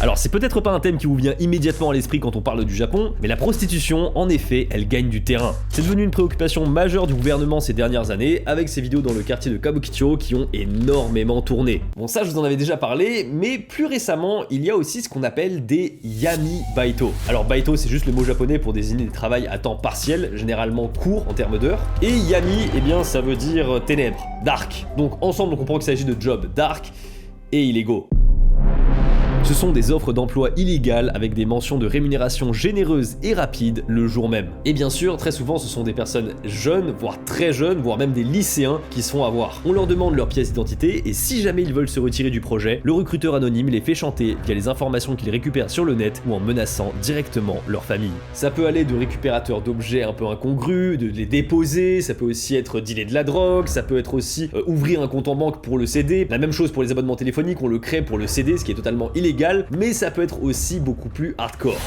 Alors c'est peut-être pas un thème qui vous vient immédiatement à l'esprit quand on parle du Japon, mais la prostitution, en effet, elle gagne du terrain. C'est devenu une préoccupation majeure du gouvernement ces dernières années, avec ces vidéos dans le quartier de Kabukicho qui ont énormément tourné. Bon ça je vous en avais déjà parlé, mais plus récemment, il y a aussi ce qu'on appelle des yami baito. Alors baito c'est juste le mot japonais pour désigner des travails à temps partiel, généralement court en termes d'heures, et yami, eh bien ça veut dire ténèbres, dark. Donc ensemble on comprend qu'il s'agit de jobs dark et illégaux. Ce sont des offres d'emploi illégales avec des mentions de rémunération généreuses et rapides le jour même. Et bien sûr, très souvent, ce sont des personnes jeunes, voire très jeunes, voire même des lycéens qui se font avoir. On leur demande leur pièce d'identité et si jamais ils veulent se retirer du projet, le recruteur anonyme les fait chanter via les informations qu'ils récupèrent sur le net ou en menaçant directement leur famille. Ça peut aller de récupérateurs d'objets un peu incongrus, de les déposer, ça peut aussi être dealer de la drogue, ça peut être aussi ouvrir un compte en banque pour le CD. La même chose pour les abonnements téléphoniques, on le crée pour le CD, ce qui est totalement illégal, mais ça peut être aussi beaucoup plus hardcore.